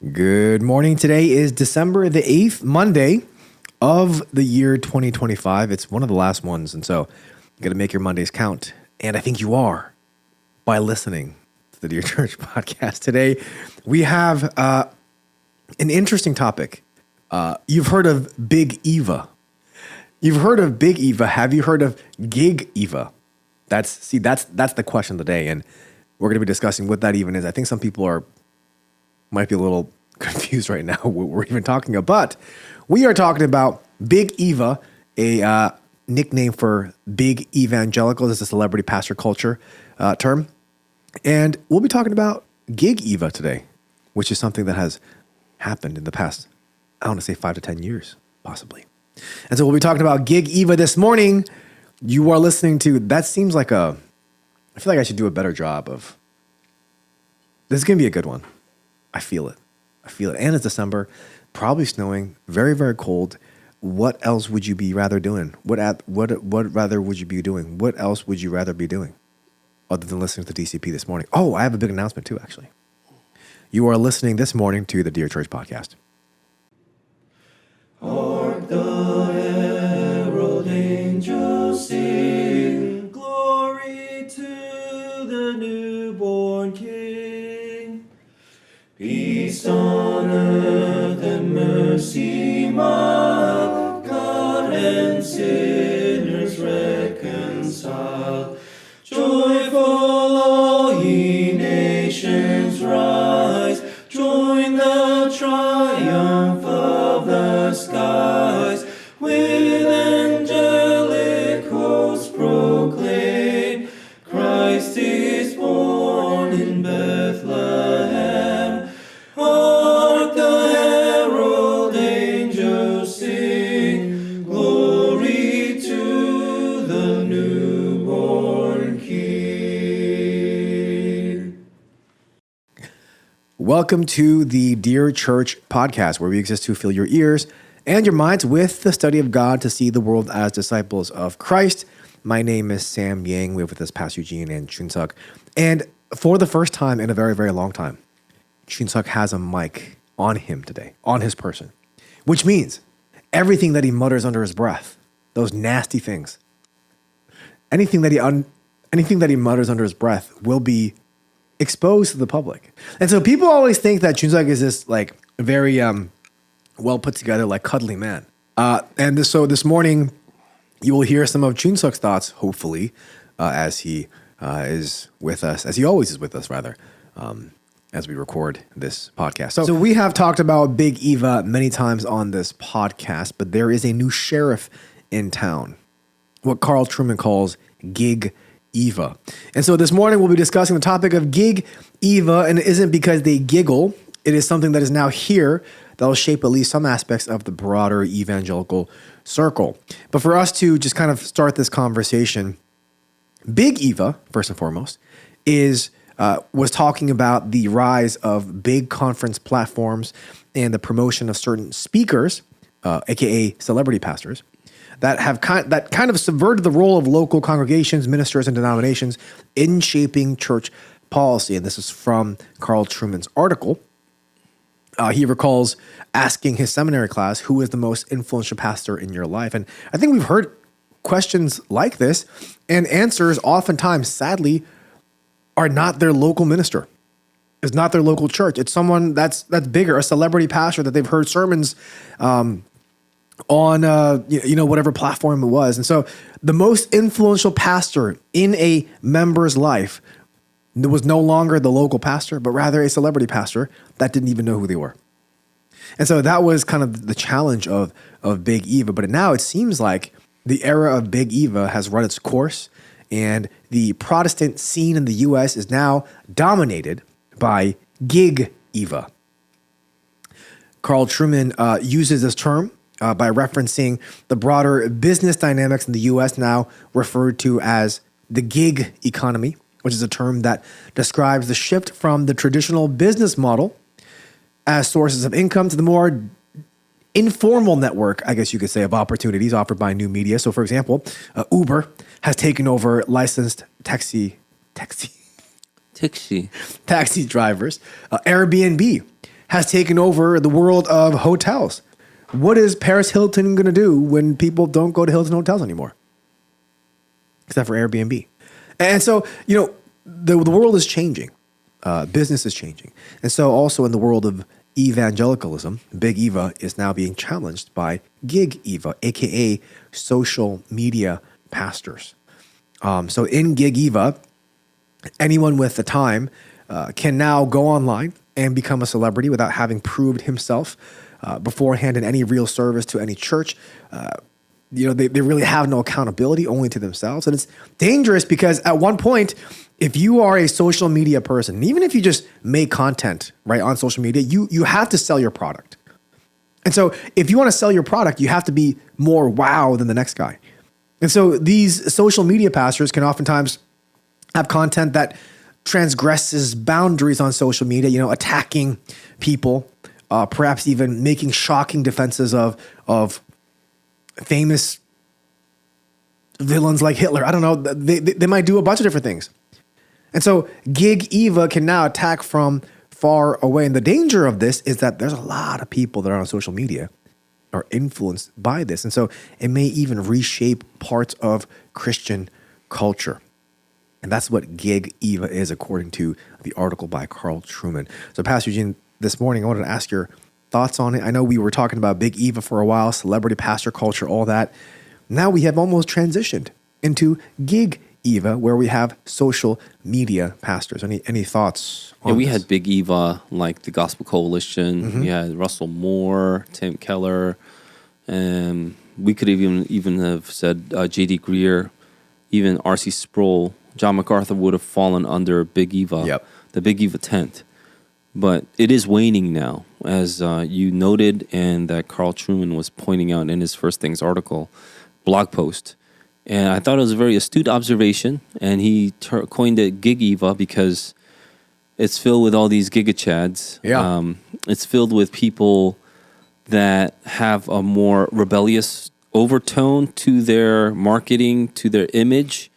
Good morning. Today is December the 8th, Monday of the year 2025. It's one of the last ones, and so you got to make your Mondays count. And I think you are by listening to the Dear Church podcast. Today, we have an interesting topic. You've heard of Big Eva. You've heard of Big Eva. Have you heard of Gig Eva? That's the question of the day, and we're going to be discussing what that even is. I think some people might be a little confused right now what we're even talking about. But we are talking about Big Eva, a nickname for big evangelicals. It's a celebrity pastor culture term. And we'll be talking about Gig Eva today, which is something that has happened in the past, I want to say 5 to 10 years, possibly. And so we'll be talking about Gig Eva this morning. You are listening to, that seems like I feel like I should do a better job of, this is going to be a good one. I feel it. And it's December, probably snowing, very, very cold. What else would you be rather doing? What rather would you be doing? What else would you rather be doing other than listening to the DCP this morning? Oh, I have a big announcement too, actually. You are listening this morning to the Dear Church podcast. Hark the herald angels sing, glory to the newborn King. Peace on earth and mercy mild, God and sinners reconciled. Joyful all ye nations rise, join the triumph of the skies. With angelic hosts proclaim, Christ is born in Bethlehem. Hark the herald angels sing, glory to the newborn King. Welcome to the Dear Church podcast, where we exist to fill your ears and your minds with the study of God to see the world as disciples of Christ. My name is Sam Yang. We have with us Pastor Eugene and Chunsuk. And for the first time in a very, very long time, Chunsuk has a mic on him today, on his person, which means everything that he mutters under his breath, those nasty things, anything that he mutters under his breath will be exposed to the public. And so people always think that Chunsuk is this like very well put together, like cuddly man. So this morning you will hear some of Chunsuk's thoughts, hopefully, as he is with us, as he always is with us, rather, as we record this podcast. So we have talked about Big Eva many times on this podcast, but there is a new sheriff in town, what Carl Trueman calls Gig Eva. And so this morning we'll be discussing the topic of Gig Eva, and it isn't because they giggle. It is something that is now here that will shape at least some aspects of the broader evangelical circle. But for us to just kind of start this conversation, Big Eva, first and foremost, was talking about the rise of big conference platforms and the promotion of certain speakers, aka celebrity pastors, that kind of subverted the role of local congregations, ministers, and denominations in shaping church policy. And this is from Carl Trueman's article. He recalls asking his seminary class, who is the most influential pastor in your life? And I think we've heard questions like this, and answers oftentimes, sadly, are not their local minister. It's not their local church. It's someone that's bigger, a celebrity pastor that they've heard sermons on whatever platform it was. And so the most influential pastor in a member's life was no longer the local pastor, but rather a celebrity pastor that didn't even know who they were. And so that was kind of the challenge of Big Eva. But now it seems like the era of Big Eva has run its course, and the Protestant scene in the U.S. is now dominated by Gig Eva. Carl Trueman uses this term by referencing the broader business dynamics in the U.S. now referred to as the gig economy, which is a term that describes the shift from the traditional business model as sources of income to the more informal network, I guess you could say, of opportunities offered by new media. So, for example, Uber has taken over licensed taxi drivers. Airbnb has taken over the world of hotels. What is Paris Hilton going to do when people don't go to Hilton hotels anymore? Except for Airbnb. And so, the world is changing. Business is changing. And so also in the world of evangelicalism, Big Eva is now being challenged by Gig Eva, aka social media pastors. So in Gig Eva, anyone with the time can now go online and become a celebrity without having proved himself beforehand in any real service to any church. They really have no accountability, only to themselves. And it's dangerous because at one point, if you are a social media person, even if you just make content right on social media, you have to sell your product. And so if you want to sell your product, you have to be more wow than the next guy. And so these social media pastors can oftentimes have content that transgresses boundaries on social media, attacking people, perhaps even making shocking defenses of famous villains like Hitler. I don't know. They might do a bunch of different things. And so Gig Eva can now attack from far away. And the danger of this is that there's a lot of people that are on social media are influenced by this. And so it may even reshape parts of Christian culture. And that's what Gig Eva is, according to the article by Carl Trueman. So Pastor Eugene, this morning, I wanted to ask your thoughts on it. I know we were talking about Big Eva for a while, celebrity pastor culture, all that. Now we have almost transitioned into Gig Eva, where we have social media pastors. Any thoughts on we this? had Big Eva, like the Gospel Coalition. Mm-hmm. We had Russell Moore, Tim Keller, and we could even have said J.D. Greer, even R.C. Sproul. John MacArthur would have fallen under Big Eva, the Big Eva tent. But it is waning now, as you noted, and that Carl Trueman was pointing out in his First Things article, blog post. And I thought it was a very astute observation, and he coined it Gig Eva because it's filled with all these gigachads. Yeah. It's filled with people that have a more rebellious overtone to their marketing, to their image,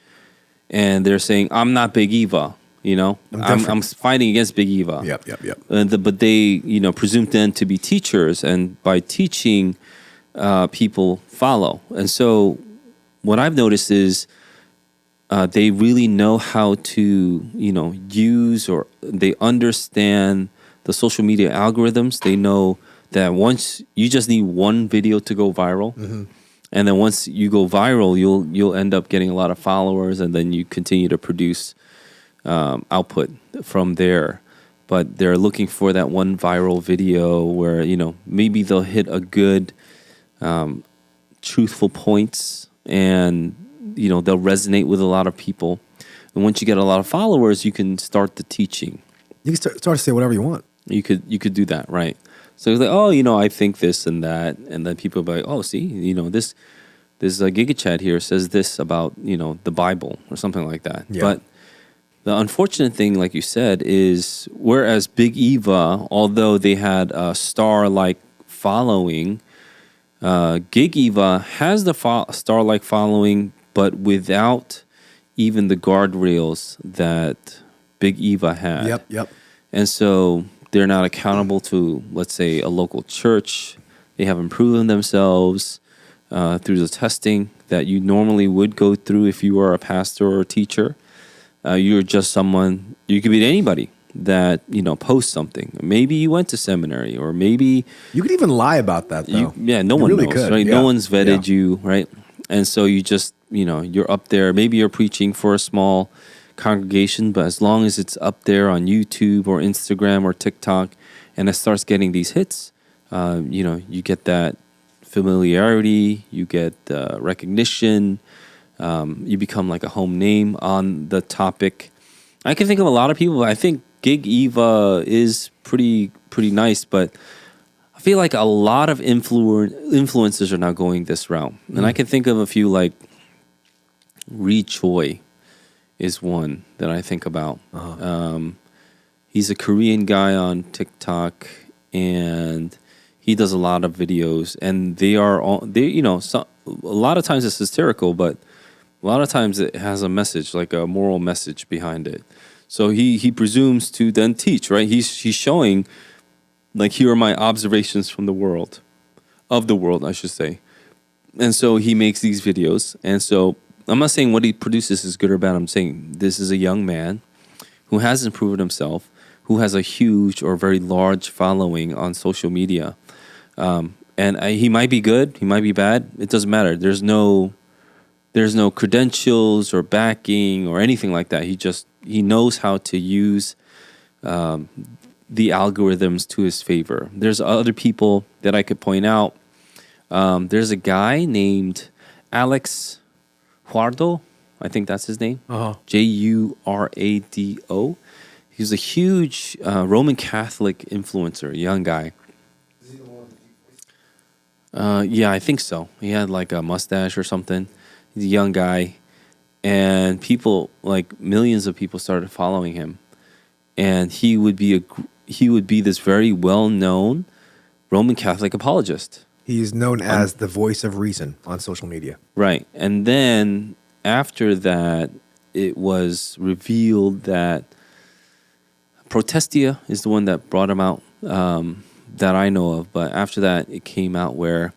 and they're saying, I'm not Big Eva, I'm fighting against Big Eva. Yep. But they, presume then to be teachers, and by teaching, people follow. And so what I've noticed is they really know how to, use, or they understand the social media algorithms. They know that once you just need one video to go viral, mm-hmm. and then once you go viral, you'll end up getting a lot of followers, and then you continue to produce output from there. But they're looking for that one viral video where maybe they'll hit a good, truthful points. And, they'll resonate with a lot of people. And once you get a lot of followers, you can start the teaching. You can start to say whatever you want. You could do that, right? So it's like, I think this and that. And then people will be like, see, this GigaChat here says this about, the Bible or something like that. Yeah. But the unfortunate thing, like you said, is whereas Big Eva, although they had a star-like following, Gig Eva has the star-like following, but without even the guardrails that Big Eva had. Yep. And so they're not accountable to, let's say, a local church. They haven't proven themselves through the testing that you normally would go through if you are a pastor or a teacher. You're just someone, you could be anybody that, posts something. Maybe you went to seminary, or maybe... You could even lie about that, though. No one really knows, could. right? Yeah. No one's vetted you, right? And so you just, you're up there. Maybe you're preaching for a small congregation, but as long as it's up there on YouTube or Instagram or TikTok, and it starts getting these hits, you get that familiarity, you get recognition, you become like a home name on the topic. I can think of a lot of people. I think Gig Eva is pretty nice, but I feel like a lot of influencers are now going this route. And I can think of a few, like Ree Choi is one that I think about. He's a Korean guy on TikTok, and he does a lot of videos, and a lot of times it's hysterical, but a lot of times it has a message, like a moral message behind it. So he presumes to then teach, right? He's showing Like, here are my observations from the world, of the world, I should say. And so he makes these videos. And so I'm not saying what he produces is good or bad. I'm saying this is a young man who hasn't proven himself, who has a huge or very large following on social media. He might be good, he might be bad. It doesn't matter. There's no credentials or backing or anything like that. He knows how to use the algorithms to his favor. There's other people that I could point out. There's a guy named Alex Juardo. I think that's his name. Jurado. He's a huge Roman Catholic influencer, young guy. Yeah, I think so. He had like a mustache or something. He's a young guy. And people, like millions of people started following him. And he would be this very well-known Roman Catholic apologist. He's known as the voice of reason on social media. Right. And then after that, it was revealed that Protestia is the one that brought him out, that I know of. But after that, it came out where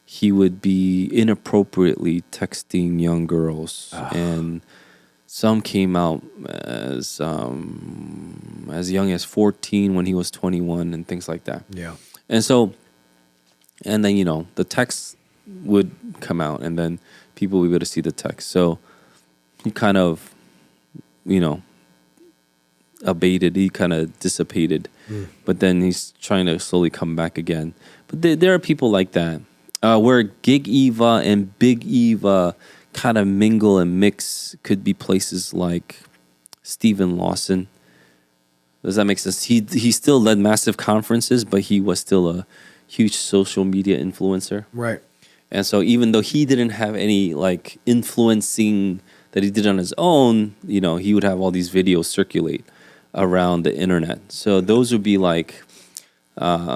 he would be inappropriately texting young girls. And some came out as young as 14 when he was 21 and things like that. Yeah. And then, the text would come out and then people would be able to see the text. So he kind of, abated, he kind of dissipated. But then he's trying to slowly come back again. But there are people like that. Where Gig Eva and Big Eva kind of mingle and mix could be places like Stephen Lawson. Does that make sense? He still led massive conferences, but he was still a huge social media influencer. Right. And so even though he didn't have any like influencing that he did on his own, he would have all these videos circulate around the internet. So those would be like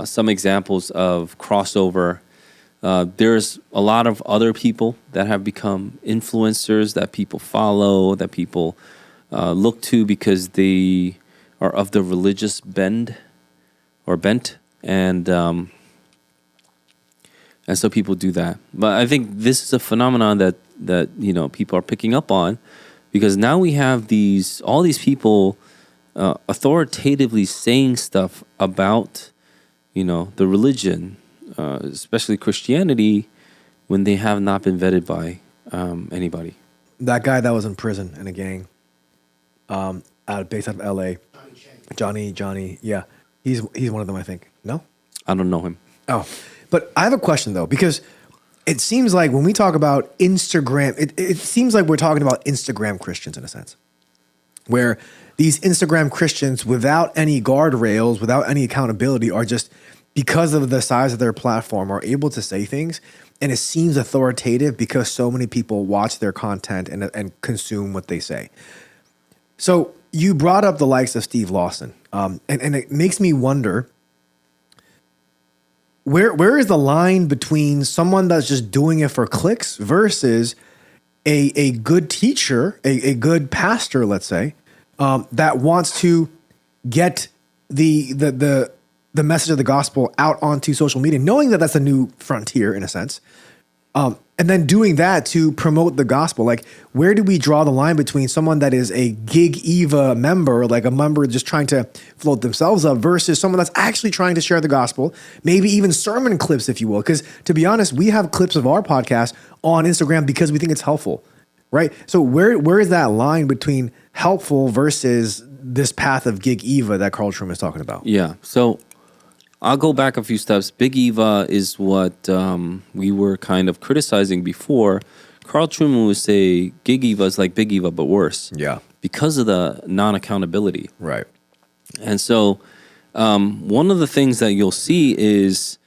some examples of crossover. There's a lot of other people that have become influencers that people follow, that people look to because they are of the religious bent. And so people do that. But I think this is a phenomenon that people are picking up on, because now we have all these people authoritatively saying stuff about the religion, especially Christianity, when they have not been vetted by anybody. That guy that was in prison in a gang, based out of L.A. Johnny, yeah, he's one of them, I think. No, I don't know him. Oh, but I have a question though, because it seems like when we talk about Instagram, it seems like we're talking about Instagram Christians in a sense, where these Instagram Christians, without any guardrails, without any accountability, are just, because of the size of their platform, are able to say things, and it seems authoritative because so many people watch their content and consume what they say. So you brought up the likes of Steve Lawson, and it makes me wonder, where is the line between someone that's just doing it for clicks versus a good teacher, a good pastor, let's say, that wants to get the message of the gospel out onto social media, knowing that that's a new frontier in a sense, and then doing that to promote the gospel? Like, where do we draw the line between someone that is a Gig Eva member, like a member just trying to float themselves up, versus someone that's actually trying to share the gospel, maybe even sermon clips, if you will? Because to be honest, we have clips of our podcast on Instagram because we think it's helpful, right? So where is that line between helpful versus this path of Gig Eva that Carl Trueman is talking about? Yeah. So I'll go back a few steps. Big Eva is what we were kind of criticizing before. Carl Trueman would say Gig Eva is like Big Eva, but worse. Yeah. Because of the non-accountability. Right. And so one of the things that you'll see is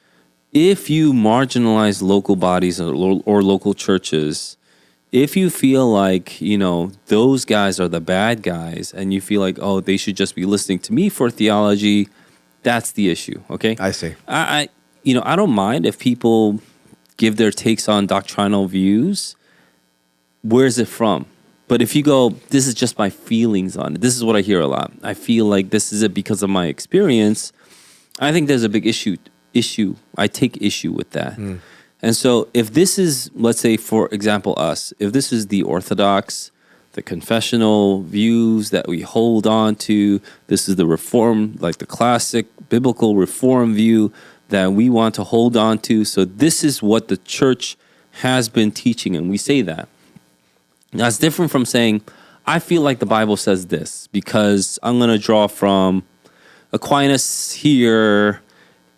if you marginalize local bodies or local churches, if you feel like, those guys are the bad guys and you feel like, oh, they should just be listening to me for theology, that's the issue, okay? I see. I don't mind if people give their takes on doctrinal views. Where is it from? But if you go, this is just my feelings on it. This is what I hear a lot. I feel like this is it because of my experience. I think there's a big issue. I take issue with that. And so if this is, let's say, for example, us, if this is the orthodox, the confessional views that we hold on to, this is the reform, like the classic biblical reform view that we want to hold on to. So this is what the church has been teaching, and we say that. That's different from saying, I feel like the Bible says this because I'm going to draw from Aquinas here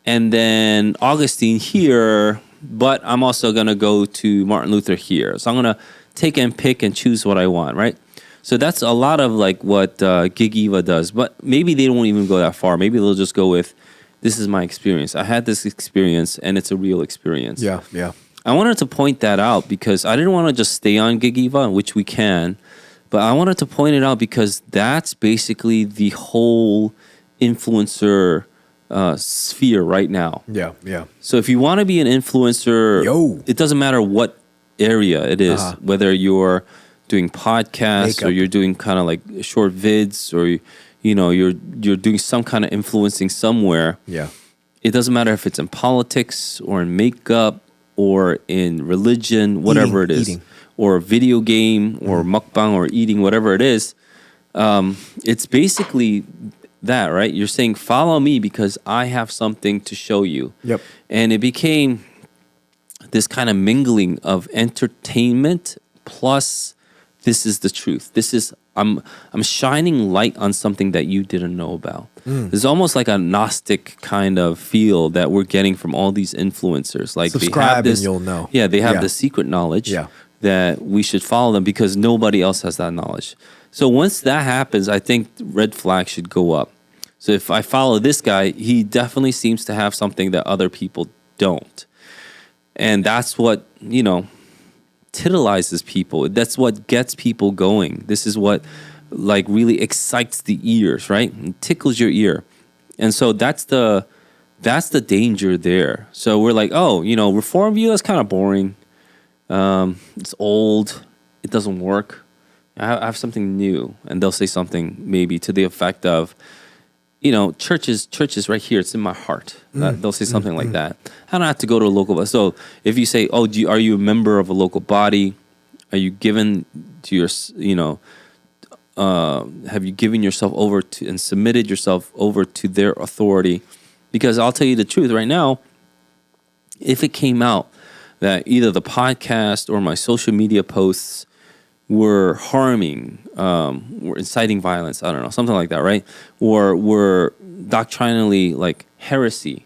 and then Augustine here, but I'm also going to go to Martin Luther here. So I'm going to take and pick and choose what I want, right? So that's a lot of like what Big Eva does, but maybe they don't even go that far. Maybe they'll just go with, this is my experience. I had this experience and it's a real experience. Yeah, yeah. I wanted to point that out because I didn't want to just stay on Big Eva, which we can, but I wanted to point it out because that's basically the whole influencer sphere right now. Yeah, yeah. So if you want to be an influencer, it doesn't matter what area it is, whether you're doing podcasts or you're doing kind of like short vids or you're doing some kind of influencing somewhere. Yeah. It doesn't matter if it's in politics or in makeup or in religion, whatever it is, or a video game or mukbang or eating, whatever it is. It's basically that, right? You're saying, follow me because I have something to show you. Yep. And it became this kind of mingling of entertainment plus this is the truth. This is I'm shining light on something that you didn't know about. There's almost like a Gnostic kind of feel that we're getting from all these influencers. Like subscribe they have this, and you'll know. Yeah, they have the secret knowledge that we should follow them because nobody else has that knowledge. So once that happens, I think red flags should go up. So if I follow this guy, he definitely seems to have something that other people don't. And that's what, titillizes people. That's what gets people going. This is what like really excites the ears, right? It tickles your ear. And so that's the danger there. So we're like, reform view, that's kind of boring. It's old. It doesn't work. I have something new. And they'll say something maybe to the effect of, church is right here. It's in my heart. They'll say something like that. I don't have to go to a local. So if you say, are you a member of a local body? Are you given to your, have you given yourself over to and submitted yourself over to their authority? Because I'll tell you the truth right now, if it came out that either the podcast or my social media posts were harming, were inciting violence, I don't know, something like that, right? Or were doctrinally like heresy,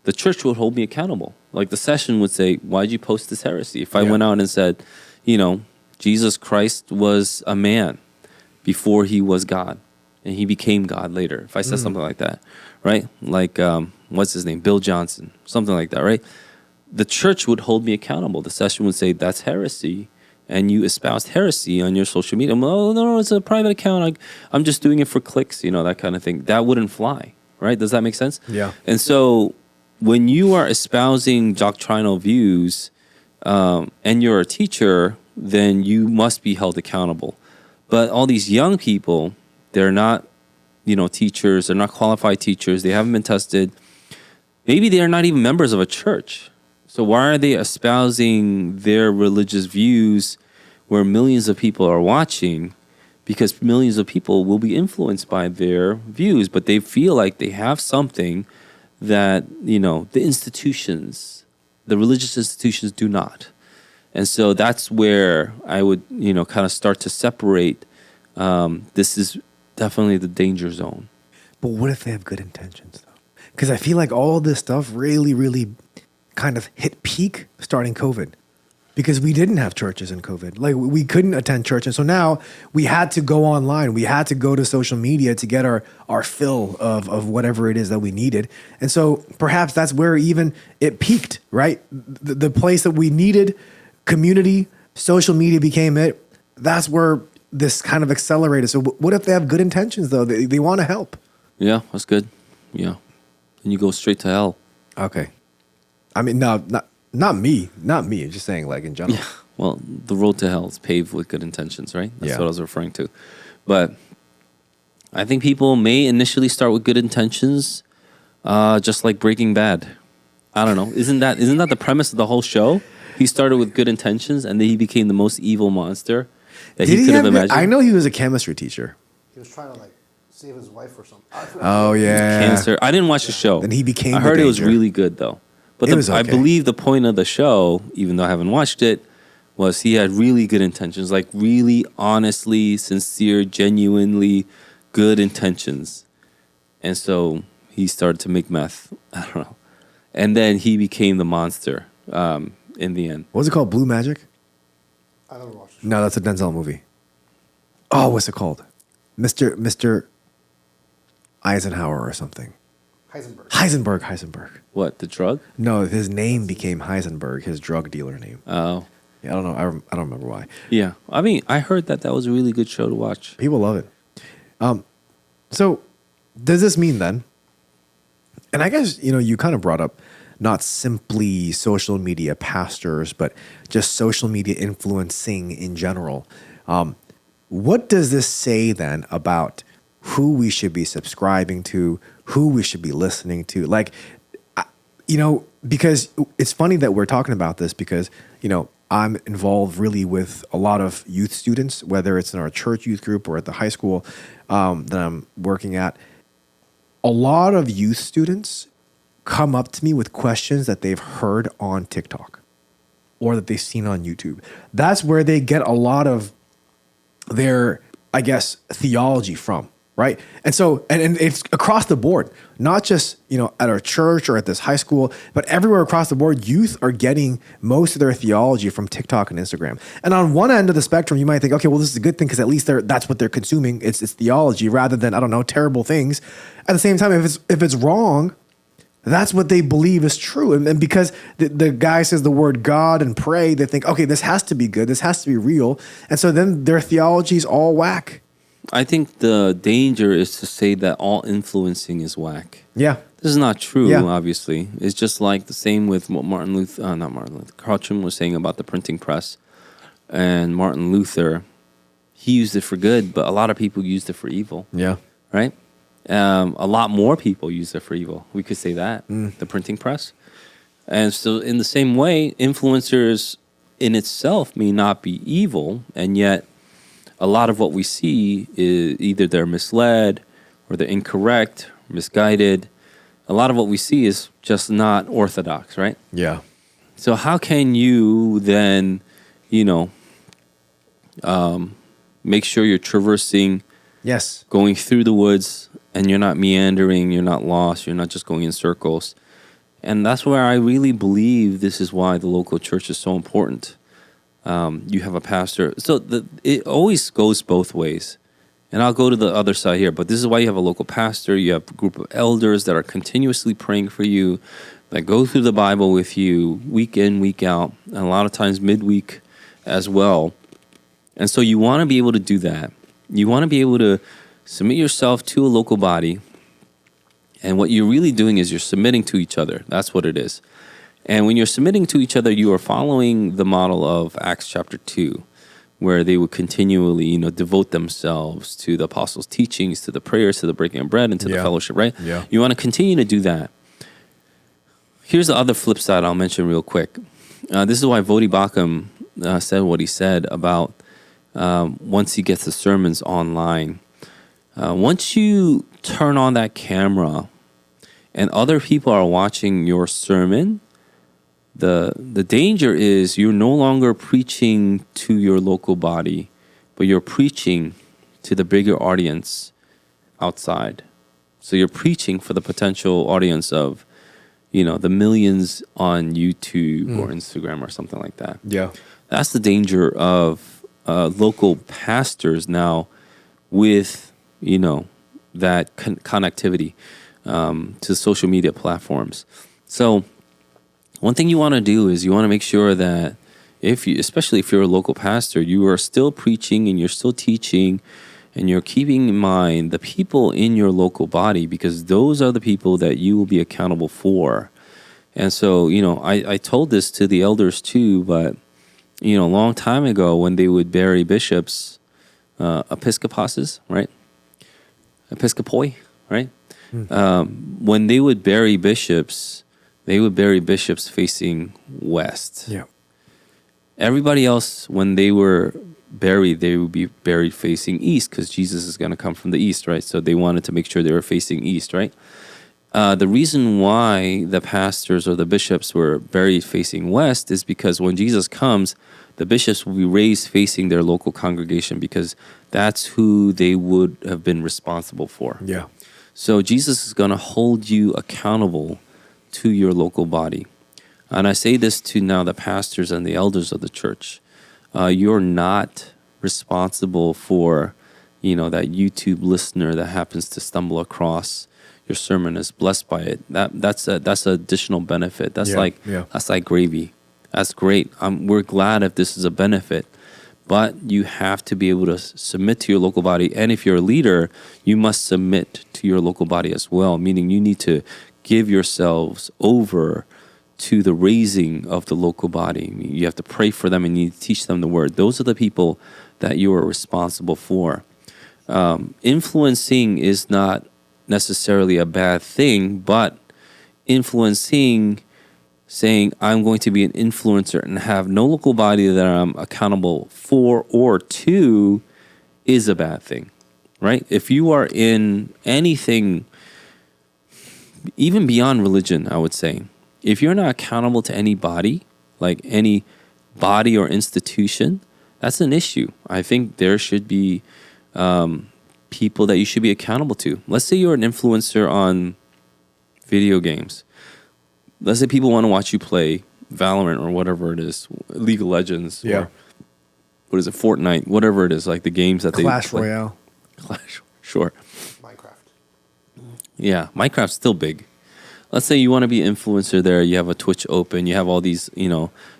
the church would hold me accountable. Like the session would say, why'd you post this heresy? If I went out and said, Jesus Christ was a man before he was God and he became God later. If I said something like that, right? Like, what's his name? Bill Johnson, something like that, right? The church would hold me accountable. The session would say, that's heresy. And you espoused heresy on your social media. No, it's a private account. I'm just doing it for clicks, that kind of thing. That wouldn't fly, right? Does that make sense? Yeah. And so when you are espousing doctrinal views and you're a teacher, then you must be held accountable. But all these young people, they're not, teachers. They're not qualified teachers. They haven't been tested. Maybe they are not even members of a church. So why are they espousing their religious views where millions of people are watching? Because millions of people will be influenced by their views, but they feel like they have something that, the institutions, the religious institutions do not. And so that's where I would, kind of start to separate. This is definitely the danger zone. But what if they have good intentions, though? Because I feel like all this stuff really, really kind of hit peak starting COVID because we didn't have churches in COVID. Like we couldn't attend church. And so now we had to go online. We had to go to social media to get our fill of whatever it is that we needed. And so perhaps that's where even it peaked, right? The place that we needed community, social media became it. That's where this kind of accelerated. So what if they have good intentions though? They want to help. Yeah, that's good. Yeah. And you go straight to hell. Okay. I mean, no, not me. I'm just saying, like in general. Yeah. Well, the road to hell is paved with good intentions, right? That's what I was referring to. But I think people may initially start with good intentions, Just like Breaking Bad. I don't know. Isn't that the premise of the whole show? He started with good intentions, and then he became the most evil monster that he could have imagined. I know he was a chemistry teacher. He was trying to like save his wife or something. Oh yeah, Cancer. I didn't watch the show. Then he became. I heard the it was danger. really good though. But It was I okay. believe the point of the show, even though I haven't watched it, was he had really good intentions, like really honestly, sincere, genuinely good intentions. And so he started to make meth. I don't know. And then he became the monster in the end. What was it called? Blue Magic? I never watched it. No, that's a Denzel movie. Oh, what's it called? Mr. Eisenhower or something. Heisenberg. What, the drug? No, his name became Heisenberg, his drug dealer name. Oh. Yeah, I don't know. I don't remember why. Yeah. I mean, I heard that was a really good show to watch. People love it. So does this mean then? And I guess, you kind of brought up not simply social media pastors, but just social media influencing in general. What does this say then about who we should be subscribing to, who we should be listening to? Like, because it's funny that we're talking about this because, I'm involved really with a lot of youth students, whether it's in our church youth group or at the high school that I'm working at. A lot of youth students come up to me with questions that they've heard on TikTok or that they've seen on YouTube. That's where they get a lot of their, I guess, theology from, right? And so, and it's across the board, not just, at our church or at this high school, but everywhere across the board, youth are getting most of their theology from TikTok and Instagram. And on one end of the spectrum, you might think, okay, well, this is a good thing because at least that's what they're consuming. It's theology rather than, I don't know, terrible things. At the same time, if it's wrong, that's what they believe is true. And because the guy says the word God and pray, they think, okay, this has to be good. This has to be real. And so then their theology is all whack. I think the danger is to say that all influencing is whack. Yeah. This is not true, Yeah. obviously. It's just like the same with what Carl Trueman was saying about the printing press. And Martin Luther, he used it for good, but a lot of people used it for evil, Yeah. right? A lot more people use it for evil. We could say that, the printing press. And so in the same way, influencers in itself may not be evil, and yet a lot of what we see is either they're misled or they're incorrect, misguided. A lot of what we see is just not orthodox, right? Yeah. So how can you then, make sure you're traversing, Yes. going through the woods, and you're not meandering, you're not lost, you're not just going in circles. And that's where I really believe this is why the local church is so important. You have a pastor. So it always goes both ways. And I'll go to the other side here, but this is why you have a local pastor. You have a group of elders that are continuously praying for you, that go through the Bible with you week in, week out, and a lot of times midweek as well. And so you want to be able to do that. You want to be able to submit yourself to a local body. And what you're really doing is you're submitting to each other. That's what it is. And when you're submitting to each other, you are following the model of Acts chapter 2, where they would continually, devote themselves to the apostles' teachings, to the prayers, to the breaking of bread, and to the fellowship, right? Yeah. You want to continue to do that. Here's the other flip side I'll mention real quick. This is why Vodi Bakum said what he said about once he gets the sermons online. Once you turn on that camera and other people are watching your sermon, the danger is you're no longer preaching to your local body, but you're preaching to the bigger audience outside. So you're preaching for the potential audience of, the millions on YouTube or Instagram or something like that. Yeah. That's the danger of local pastors now with, that connectivity to social media platforms. So one thing you want to do is you want to make sure that especially if you're a local pastor, you are still preaching and you're still teaching and you're keeping in mind the people in your local body, because those are the people that you will be accountable for. And so, I told this to the elders too, but, a long time ago when they would bury bishops, episcoposes, right? Episcopoi, right? When they would bury bishops, facing west. Yeah. Everybody else, when they were buried, they would be buried facing east because Jesus is going to come from the east, right? So they wanted to make sure they were facing east, right? The reason why the pastors or the bishops were buried facing west is because when Jesus comes, the bishops will be raised facing their local congregation because that's who they would have been responsible for. Yeah. So Jesus is going to hold you accountable to your local body. And I say this to now the pastors and the elders of the church. You're not responsible for, that YouTube listener that happens to stumble across your sermon is blessed by it. That's an additional benefit. That's like gravy. That's great. We're glad if this is a benefit, but you have to be able to submit to your local body. And if you're a leader, you must submit to your local body as well. Meaning you need to give yourselves over to the raising of the local body. You have to pray for them and you need to teach them the word. Those are the people that you are responsible for. Influencing is not necessarily a bad thing, but influencing, saying I'm going to be an influencer and have no local body that I'm accountable for or to is a bad thing, right? If you are in anything, even beyond religion, I would say, if you're not accountable to any body, like any body or institution, that's an issue. I think there should be people that you should be accountable to. Let's say you're an influencer on video games. Let's say people want to watch you play Valorant or whatever it is, League of Legends, or what is it, Fortnite, whatever it is, like the games that Clash they play. Royale. Sure. Minecraft. Yeah, Minecraft's still big. Let's say you want to be an influencer there, you have a Twitch open, you have all these,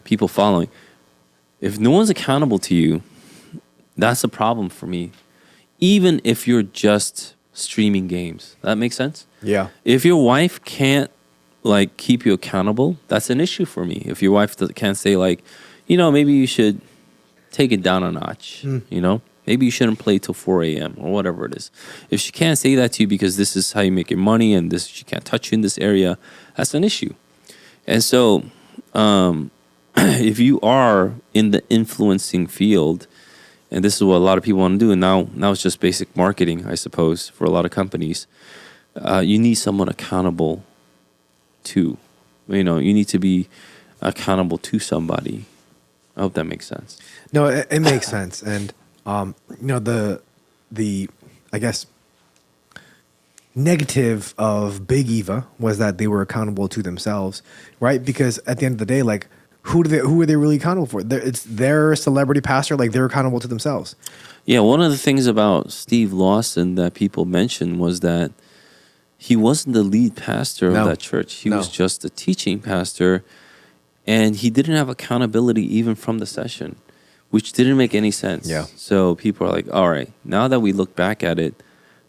people following. If no one's accountable to you, that's a problem for me. Even if you're just streaming games. That makes sense? Yeah. If your wife can't keep you accountable, that's an issue for me. If your wife can't say maybe you should take it down a notch, maybe you shouldn't play till 4 a.m. or whatever it is. If she can't say that to you because this is how you make your money and she can't touch you in this area, that's an issue. And so if you are in the influencing field, and this is what a lot of people want to do, and now it's just basic marketing, I suppose, for a lot of companies, you need someone accountable to. You need to be accountable to somebody. I hope that makes sense. No, it makes sense. And the I guess negative of Big Eva was that they were accountable to themselves, right? Because at the end of the day, who are they really accountable for? It's their celebrity pastor, they're accountable to themselves. Yeah, one of the things about Steve Lawson that people mentioned was that he wasn't the lead pastor of that church. He was just a teaching pastor, and he didn't have accountability even from the session, which didn't make any sense. Yeah. So people are like, all right, now that we look back at it,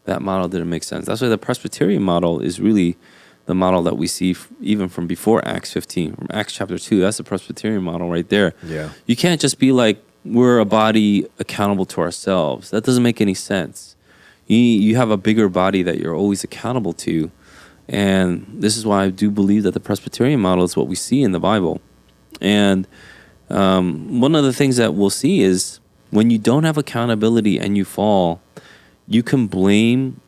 that model didn't make sense. That's why the Presbyterian model is really the model that we see even from before Acts 15, from Acts chapter 2. That's the Presbyterian model right there. Yeah. You can't just be like, we're a body accountable to ourselves. That doesn't make any sense. You have a bigger body that you're always accountable to. And this is why I do believe that the Presbyterian model is what we see in the Bible. And one of the things that we'll see is when you don't have accountability and you fall, you can blame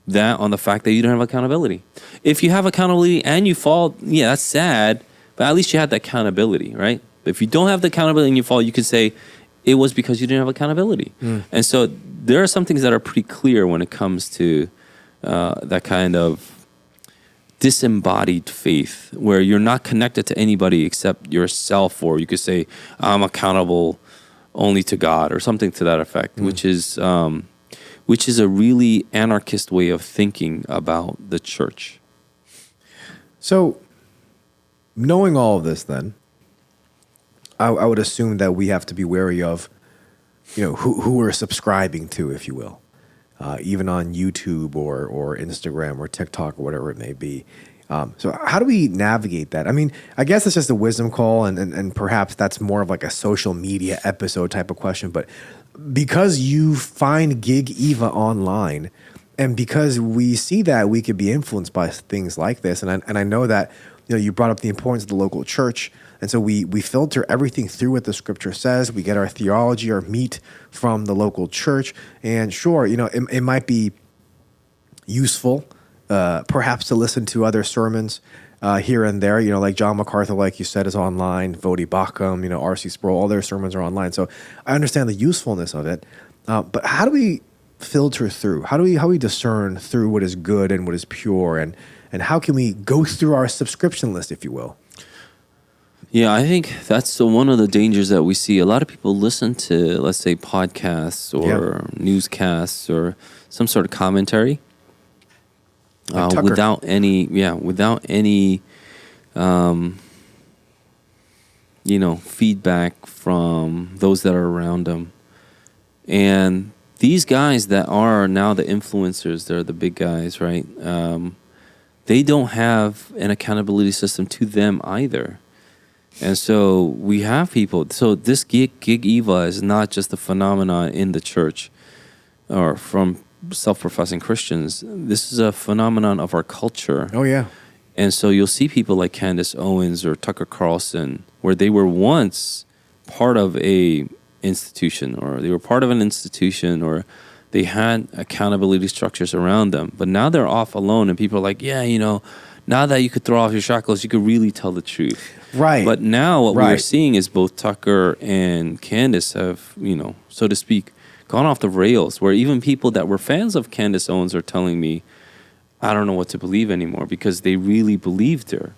that on the fact that you don't have accountability. If you have accountability and you fall, yeah, that's sad, but at least you had the accountability, right? But if you don't have the accountability and you fall, you could say it was because you didn't have accountability. And so there are some things that are pretty clear when it comes to that kind of disembodied faith where you're not connected to anybody except yourself, or you could say, I'm accountable only to God or something to that effect, which is a really anarchist way of thinking about the church. So, knowing all of this, then, I would assume that we have to be wary of, who we're subscribing to, if you will, even on YouTube or Instagram or TikTok or whatever it may be. So how do we navigate that? I mean, I guess it's just a wisdom call, and perhaps that's more of like a social media episode type of question. But because you find Gig Eva online, And because we see that, we could be influenced by things like this. And I know that, you brought up the importance of the local church. And so we filter everything through what the scripture says. We get our theology, our meat from the local church. And sure, it might be useful, perhaps to listen to other sermons here and there. Like John MacArthur, like you said, is online. Vodi Bakum, R.C. Sproul, all their sermons are online. So I understand the usefulness of it. But how do we filter through? How do we discern through what is good and what is pure? And how can we go through our subscription list, if you will? Yeah, I think that's one of the dangers that we see. A lot of people listen to, let's say, podcasts or newscasts or some sort of commentary without any feedback from those that are around them. And these guys that are now the influencers, they're the big guys, right? They don't have an accountability system to them either. And so we have people. So this Gig Eva is not just a phenomenon in the church or from self-professing Christians. This is a phenomenon of our culture. Oh, yeah. And so you'll see people like Candace Owens or Tucker Carlson, where they were once part of a institution, or they were part of an institution, or they had accountability structures around them. But now they're off alone, and people are like, now that you could throw off your shackles, you could really tell the truth. Right. But now what we're seeing is both Tucker and Candace have, so to speak, gone off the rails, where even people that were fans of Candace Owens are telling me, I don't know what to believe anymore, because they really believed her.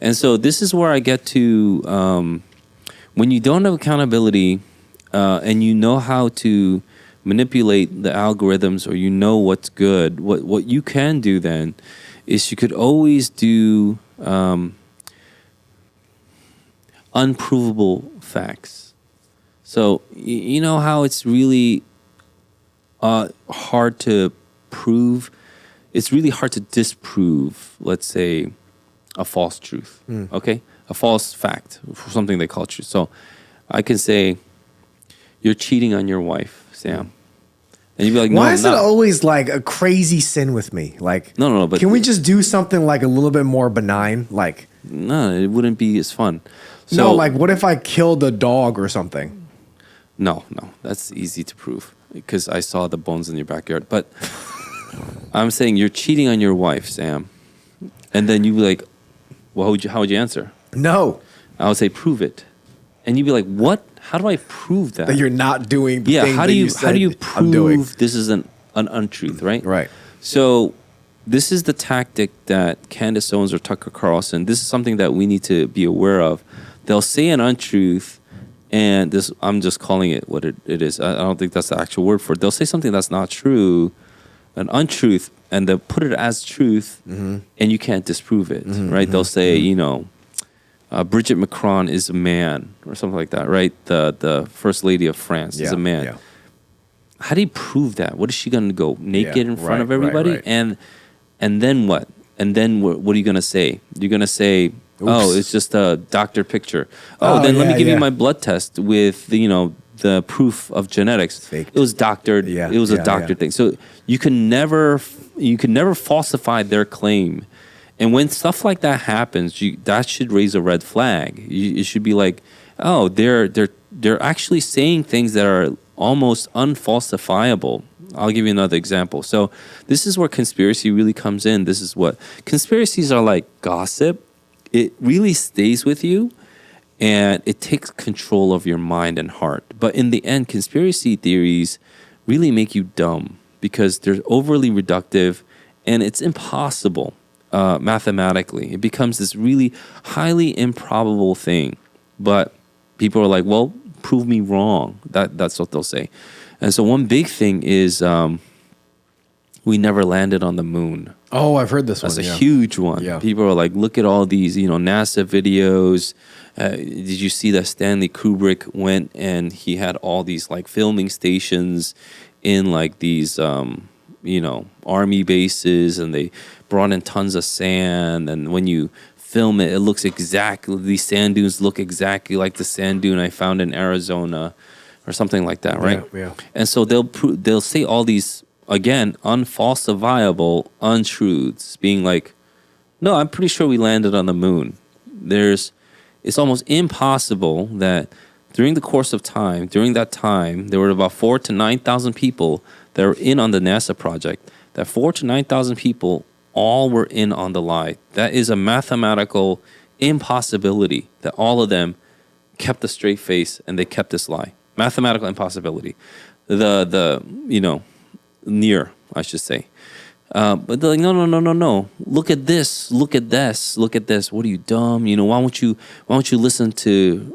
And so this is where I get to, when you don't have accountability and you know how to manipulate the algorithms, or what's good, what you can do then is you could always do unprovable facts. So you know how it's really hard to prove. It's really hard to disprove, let's say, a false truth, okay? A false fact, something they call truth. So I can say, you're cheating on your wife, Sam. And you'd be like, no, why is it always like a crazy sin with me? Like, no, but can we just do something like a little bit more benign? Like, no, it wouldn't be as fun. So, no, like what if I killed a dog or something? No, that's easy to prove because I saw the bones in your backyard. But I'm saying you're cheating on your wife, Sam. And then you'd be like, well, how would you answer? No. I would say, prove it. And you'd be like, what? How do I prove that? That you're not doing the thing how that do you said how do you I'm doing? prove this is an untruth, right? Right. So this is the tactic that Candace Owens or Tucker Carlson, this is something that we need to be aware of. They'll say an untruth, and this, I'm just calling it what it is. I don't think that's the actual word for it. They'll say something that's not true, an untruth, and they'll put it as truth, and you can't disprove it, right? They'll say, Bridget Macron is a man, or something like that, right? The First Lady of France is a man. Yeah. How do you prove that? What is she going to go naked in front of everybody? Right. And then what? And then what are you going to say? You're going to say, oh, it's just a doctor picture. Then let me give you my blood test with the proof of genetics. It was doctored. Yeah. It was a doctored thing. So you can never falsify their claim. And when stuff like that happens, that should raise a red flag. It should be like, oh, they're actually saying things that are almost unfalsifiable. I'll give you another example. So this is where conspiracy really comes in. This is what conspiracies are like. Gossip. It really stays with you, and it takes control of your mind and heart. But in the end, conspiracy theories really make you dumb because they're overly reductive, and it's impossible. Mathematically, it becomes this really highly improbable thing, but people are like, well, prove me wrong. That's what they'll say. And so one big thing is we never landed on the moon. Oh, I've heard this That's one. a huge one. Yeah. People are like, look at all these NASA videos. Did you see that Stanley Kubrick went and he had all these like filming stations in like these army bases, and they brought in tons of sand, and when you film it, it looks exactly, these sand dunes look exactly like the sand dune I found in Arizona or something like that, right? Yeah. And so they'll say all these again, unfalsifiable untruths, being like, no, I'm pretty sure we landed on the moon. It's almost impossible that during the course of time, during that time, there were about 4,000 to 9,000 people that were in on the NASA project. That 4,000 to 9,000 people all were in on the lie. That is a mathematical impossibility that all of them kept a straight face and they kept this lie. Mathematical impossibility. Near, I should say. But they're like, no. Look at this. Look at this. Look at this. What are you, dumb? Why don't you listen to,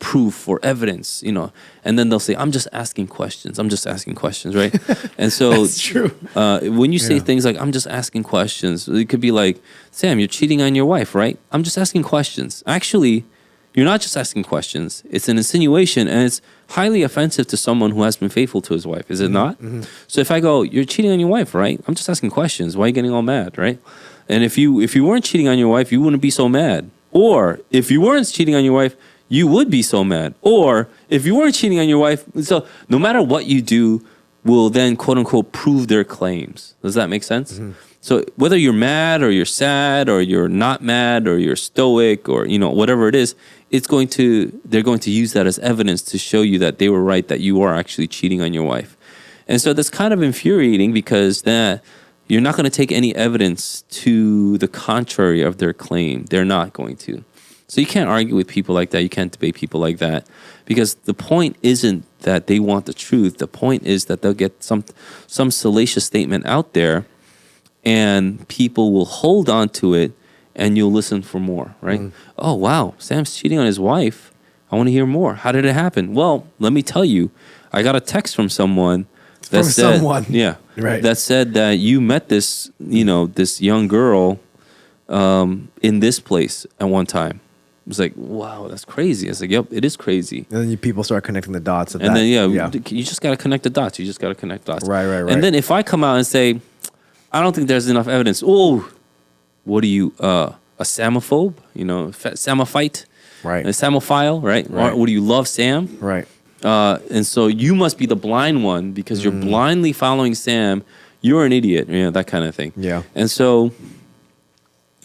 proof or evidence, And then they'll say, I'm just asking questions, right? And so That's true. When you say things like, I'm just asking questions, it could be like, Sam, you're cheating on your wife, right? I'm just asking questions. Actually, you're not just asking questions. It's an insinuation, and it's highly offensive to someone who has been faithful to his wife, is it not? Mm-hmm. So if I go, you're cheating on your wife, right? I'm just asking questions. Why are you getting all mad, right? And if you weren't cheating on your wife, you wouldn't be so mad. Or if you weren't cheating on your wife, you would be so mad. Or if you weren't cheating on your wife, so no matter what you do, will then quote unquote prove their claims. Does that make sense? Mm-hmm. So whether you're mad or you're sad or you're not mad or you're stoic or whatever it is, they're going to use that as evidence to show you that they were right, that you are actually cheating on your wife. And so that's kind of infuriating because you're not going to take any evidence to the contrary of their claim. They're not going to. So you can't argue with people like that. You can't debate people like that because the point isn't that they want the truth. The point is that they'll get some salacious statement out there and people will hold on to it and you'll listen for more, right? Mm. Oh, wow, Sam's cheating on his wife. I want to hear more. How did it happen? Well, let me tell you. I got a text from someone that said, right. That said that you met this, this young girl in this place at one time. It was like, wow, that's crazy. I was like, yep, it is crazy. And then people start connecting the dots. And then, you just got to connect the dots. Right. And then if I come out and say, I don't think there's enough evidence. Oh, what are you, a Samophobe? Samophite? Right. A Samophile, right? Or what do you love Sam? Right. And so you must be the blind one because you're blindly following Sam. You're an idiot, that kind of thing. Yeah. And so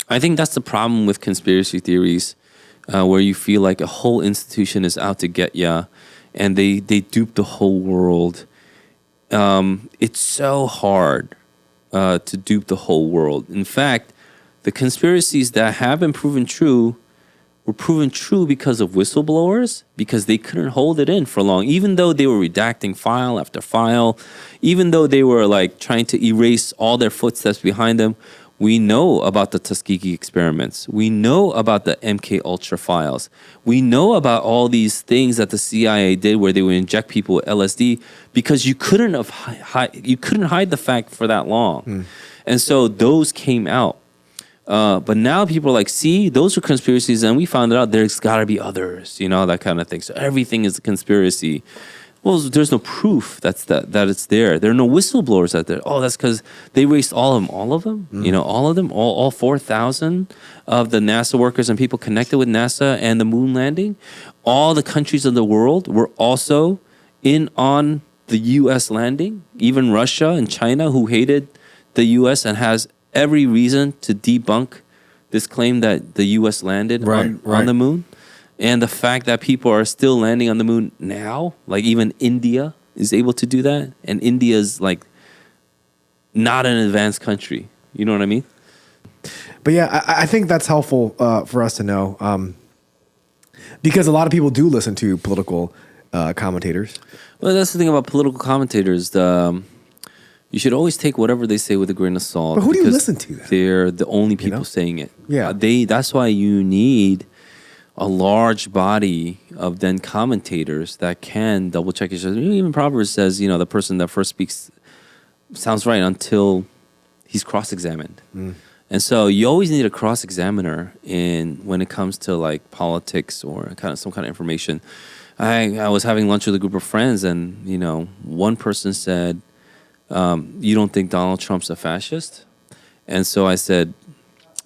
I think that's the problem with conspiracy theories, where you feel like a whole institution is out to get you and they dupe the whole world. It's so hard to dupe the whole world. In fact, the conspiracies that have been proven true were proven true because of whistleblowers, because they couldn't hold it in for long, even though they were redacting file after file, even though they were like trying to erase all their footsteps behind them. We know about the Tuskegee experiments. We know about the MK Ultra files. We know about all these things that the CIA did where they would inject people with LSD because you couldn't hide the fact for that long. And so those came out. But now people are like, see, those are conspiracies, and we found out there's got to be others, that kind of thing. So everything is a conspiracy. Well, there's no proof that it's there. There are no whistleblowers out there. Oh, that's because they erased all of them. All of them? All of them? All 4,000 of the NASA workers and people connected with NASA and the moon landing? All the countries of the world were also in on the U.S. landing? Even Russia and China, who hated the U.S. and has every reason to debunk this claim that the U.S. landed on the moon? And the fact that people are still landing on the moon now, like even India is able to do that. And India is like not an advanced country. You know what I mean? But yeah, I think that's helpful for us to know because a lot of people do listen to political commentators. Well, that's the thing about political commentators. You should always take whatever they say with a grain of salt. But who do you listen to then? They're the only people saying it. Yeah. That's why you need a large body of then commentators that can double check each other. Even Proverbs says, the person that first speaks sounds right until he's cross-examined. And so you always need a cross-examiner when it comes to like politics or some kind of information. I was having lunch with a group of friends and, one person said, you don't think Donald Trump's a fascist? And so I said,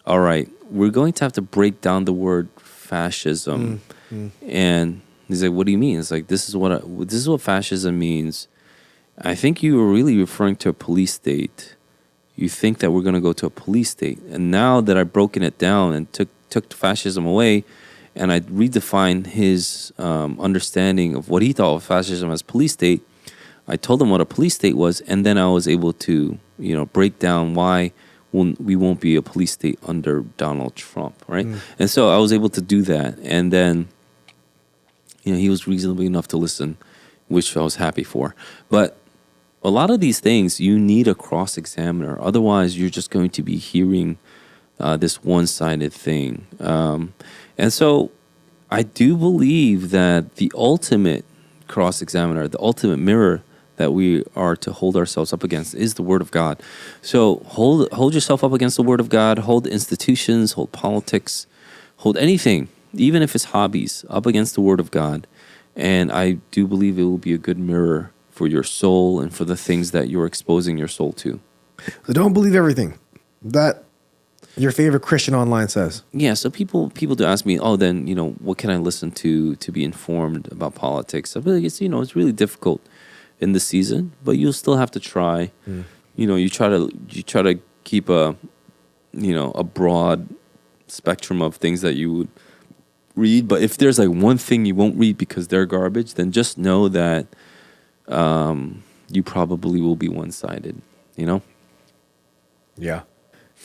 all right, we're going to have to break down the word fascism. And he's like, what do you mean? It's like, this is what fascism means. I think you were really referring to a police state. You think that we're going to go to a police state. And now that I've broken it down and took fascism away, and I redefined his understanding of what he thought of fascism as police state, I told him what a police state was, and then I was able to, break down why we won't be a police state under Donald Trump, right? And so I was able to do that, and then, he was reasonable enough to listen, which I was happy for. But a lot of these things, you need a cross-examiner. Otherwise, you're just going to be hearing this one-sided thing. And so I do believe that the ultimate cross-examiner, the ultimate mirror that we are to hold ourselves up against is the Word of God. So hold yourself up against the Word of God, hold institutions, hold politics, hold anything, even if it's hobbies, up against the Word of God. And I do believe it will be a good mirror for your soul and for the things that you're exposing your soul to. So don't believe everything that your favorite Christian online says. Yeah, so people do ask me, oh, then, what can I listen to be informed about politics? I feel like it's really difficult in the season, but you'll still have to try. You try to keep a broad spectrum of things that you would read. But if there's like one thing you won't read because they're garbage, then just know that you probably will be one-sided. Yeah.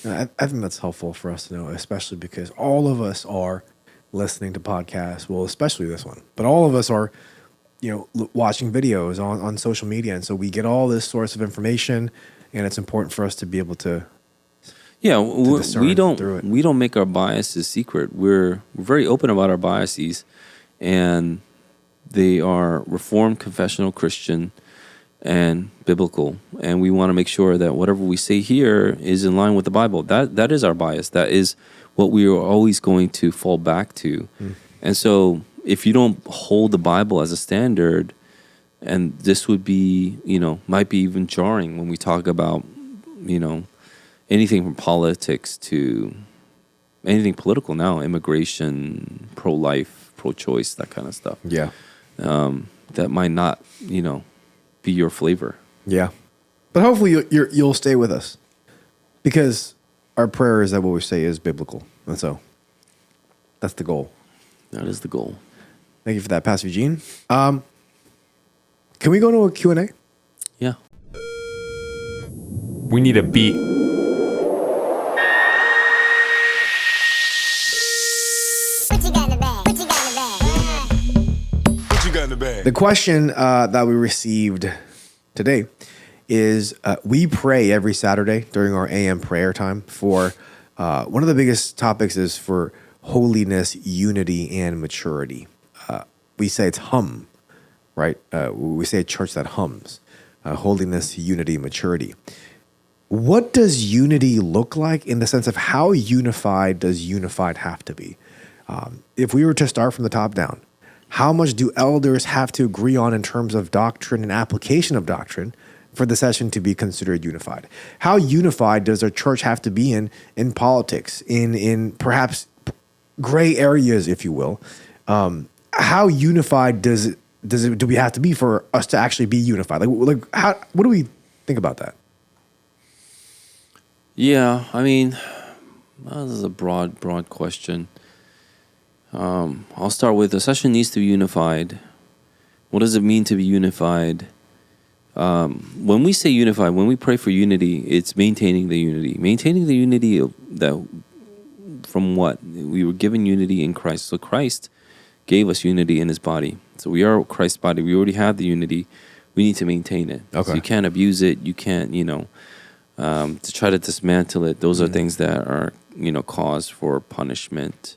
I think that's helpful for us to know, especially because all of us are listening to podcasts. Well, especially this one, but all of us are, watching videos on social media. And so we get all this source of information, and it's important for us to be able to. Yeah, we don't make our biases secret. We're very open about our biases, and they are Reformed, confessional, Christian, and biblical. And we want to make sure that whatever we say here is in line with the Bible. That is our bias. That is what we are always going to fall back to. And so if you don't hold the Bible as a standard, and this would be, might be even jarring when we talk about, anything from politics to anything political now, immigration, pro-life, pro-choice, that kind of stuff. Yeah. That might not, be your flavor. Yeah. But hopefully you'll stay with us, because our prayer is that what we say is biblical. And so that's the goal. That is the goal. Thank you for that, Pastor Eugene. Can we go to a Q&A? Yeah. We need a beat. The question that we received today is we pray every Saturday during our AM prayer time for one of the biggest topics is for holiness, unity, and maturity. We say it's hum, right? We say a church that hums. Holiness, unity, maturity. What does unity look like in the sense of how unified does unified have to be? If we were to start from the top down, how much do elders have to agree on in terms of doctrine and application of doctrine for the session to be considered unified? How unified does a church have to be in politics, in perhaps gray areas, if you will? How unified do we have to be for us to actually be unified? What do we think about that? Yeah, I mean, this is a broad question. I'll start with the session needs to be unified. What does it mean to be unified? When we say unified, when we pray for unity, it's maintaining the unity. Maintaining the unity that from what? We were given unity in Christ. So Christ gave us unity in his body. So we are Christ's body. We already have the unity. We need to maintain it. Okay. So you can't abuse it. You can't, to try to dismantle it. Those are things that are, cause for punishment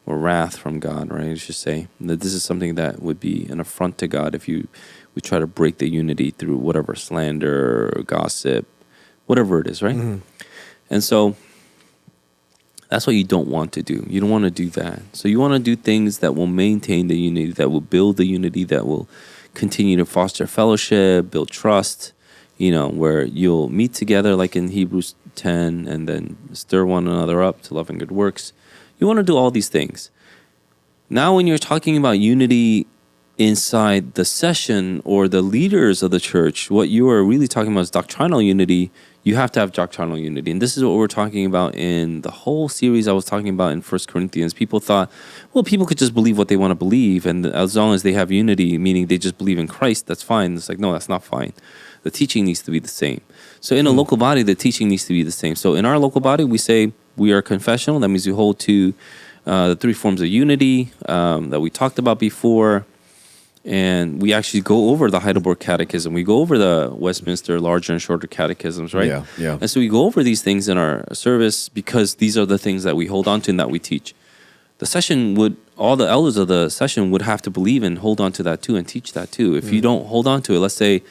or wrath from God, right? I should say that this is something that would be an affront to God if we try to break the unity through whatever slander or gossip, whatever it is, right? Mm-hmm. And so that's what you don't want to do. You don't want to do that. So you want to do things that will maintain the unity, that will build the unity, that will continue to foster fellowship, build trust, where you'll meet together like in Hebrews 10 and then stir one another up to love and good works. You want to do all these things. Now when you're talking about unity inside the session or the leaders of the church, what you are really talking about is doctrinal unity. You have to have doctrinal unity. And this is what we're talking about in the whole series I was talking about in 1 Corinthians. People thought, well, people could just believe what they want to believe. And as long as they have unity, meaning they just believe in Christ, that's fine. It's like, no, that's not fine. The teaching needs to be the same. So in a local body, the teaching needs to be the same. So in our local body, we say we are confessional. That means we hold to the three forms of unity that we talked about before. And we actually go over the Heidelberg Catechism. We go over the Westminster larger and shorter catechisms, right? Yeah, yeah. And so we go over these things in our service because these are the things that we hold on to and that we teach. The session all the elders of the session would have to believe and hold on to that too and teach that too. If you don't hold on to it, let's say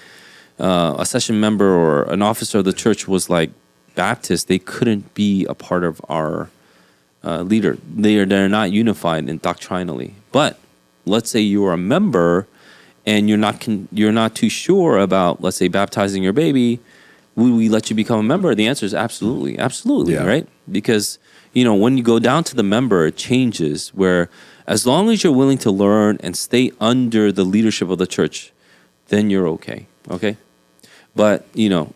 a session member or an officer of the church was like Baptist, they couldn't be a part of our leader. They're not unified and doctrinally. But let's say you're a member and you're not too sure about, let's say, baptizing your baby. Would we let you become a member? The answer is absolutely, Yeah. right? Because when you go down to the member, it changes. Where as long as you're willing to learn and stay under the leadership of the church, then you're okay. Okay. But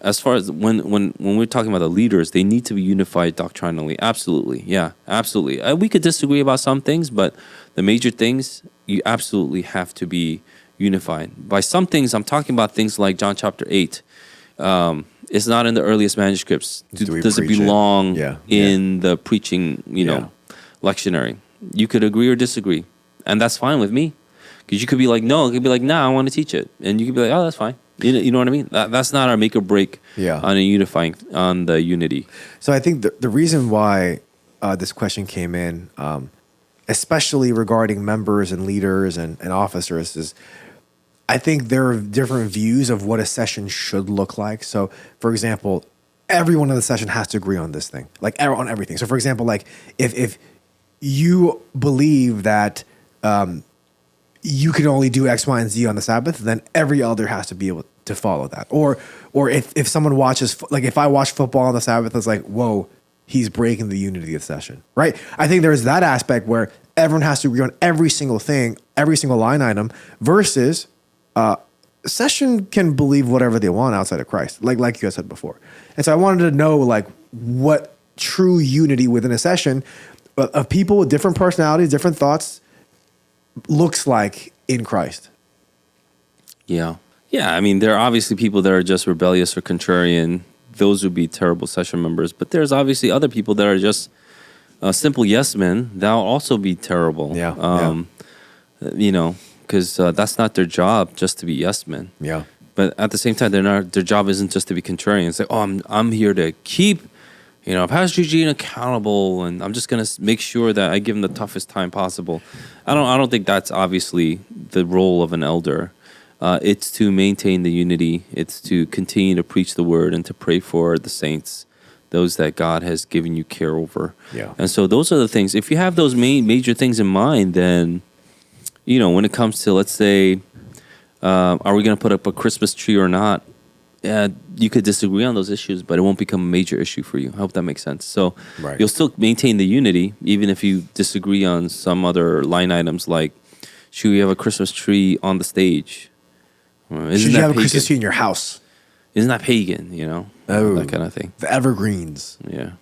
as far as when we're talking about the leaders, they need to be unified doctrinally. Absolutely, yeah, absolutely. We could disagree about some things, but the major things you absolutely have to be unified. By some things, I'm talking about things like John chapter 8. It's not in the earliest manuscripts. Does it belong in the preaching, lectionary? You could agree or disagree, and that's fine with me. Because you could be like, no, it could be like, nah, I want to teach it, and you could be like, oh, that's fine. You know what I mean? That's not our make or break on on the unity. So I think the reason why this question came in, especially regarding members and leaders and officers, is I think there are different views of what a session should look like. So, for example, everyone in the session has to agree on this thing, like on everything. So, for example, like if you believe that you can only do X, Y, and Z on the Sabbath, then every elder has to be able to follow that. Or if someone watches, like if I watch football on the Sabbath, it's like, whoa, he's breaking the unity of the session, right? I think there's that aspect where everyone has to agree on every single thing, every single line item, versus session can believe whatever they want outside of Christ, like you guys said before. And so I wanted to know like what true unity within a session of people with different personalities, different thoughts, looks like in Christ. Yeah. I mean, there are obviously people that are just rebellious or contrarian. Those would be terrible session members. But there's obviously other people that are just simple yes men. That'll also be terrible. Because that's not their job, just to be yes men. Yeah. But at the same time, their job isn't just to be contrarian. It's like, oh, I'm here to keep Pastor Eugene accountable, and I'm just gonna make sure that I give him the toughest time possible. I don't think that's obviously the role of an elder. It's to maintain the unity. It's to continue to preach the word and to pray for the saints, those that God has given you care over. Yeah. And so those are the things. If you have those major things in mind, then when it comes to, let's say, are we gonna put up a Christmas tree or not? You could disagree on those issues, but it won't become a major issue for you. I hope that makes sense. So You'll still maintain the unity, even if you disagree on some other line items, like, should we have a Christmas tree on the stage? Should you have a Christmas tree in your house? Isn't that pagan, that kind of thing? The evergreens. Yeah.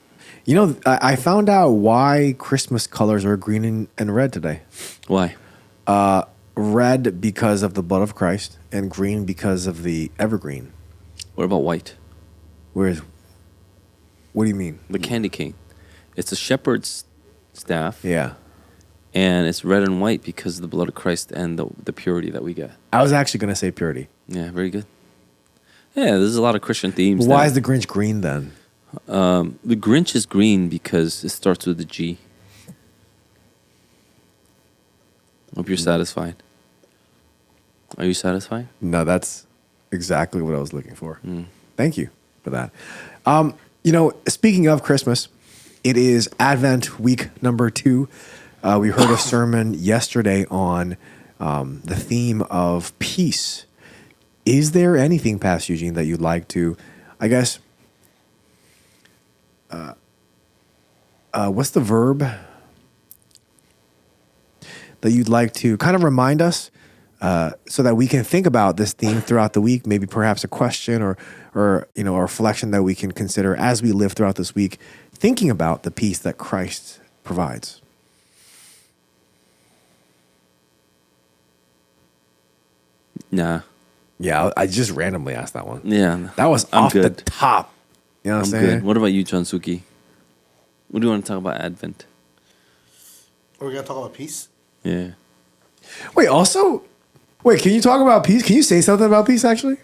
I found out why Christmas colors are green and red today. Why? Red because of the blood of Christ, and green because of the evergreen. What about white? What do you mean? The candy cane. It's a shepherd's staff. Yeah. And it's red and white because of the blood of Christ and the purity that we get. I was actually going to say purity. Yeah, very good. Yeah, there's a lot of Christian themes. Why is the Grinch green then? The Grinch is green because it starts with a G. Hope you're satisfied. Are you satisfied? No, that's exactly what I was looking for. Thank you for that. Speaking of Christmas, it is Advent week number 2. We heard a sermon yesterday on the theme of peace. Is there anything, Pastor Eugene, that you'd like to, I guess, what's the verb that you'd like to kind of remind us so that we can think about this theme throughout the week, maybe perhaps a question or a reflection that we can consider as we live throughout this week, thinking about the peace that Christ provides. Nah. Yeah, I just randomly asked that one. Yeah. That was I'm off the good. top. You know what I'm saying? Good. What about you, Chansuki? What do you want to talk about Advent? Are we going to talk about peace? Yeah. Can you talk about peace? Can you say something about peace, actually?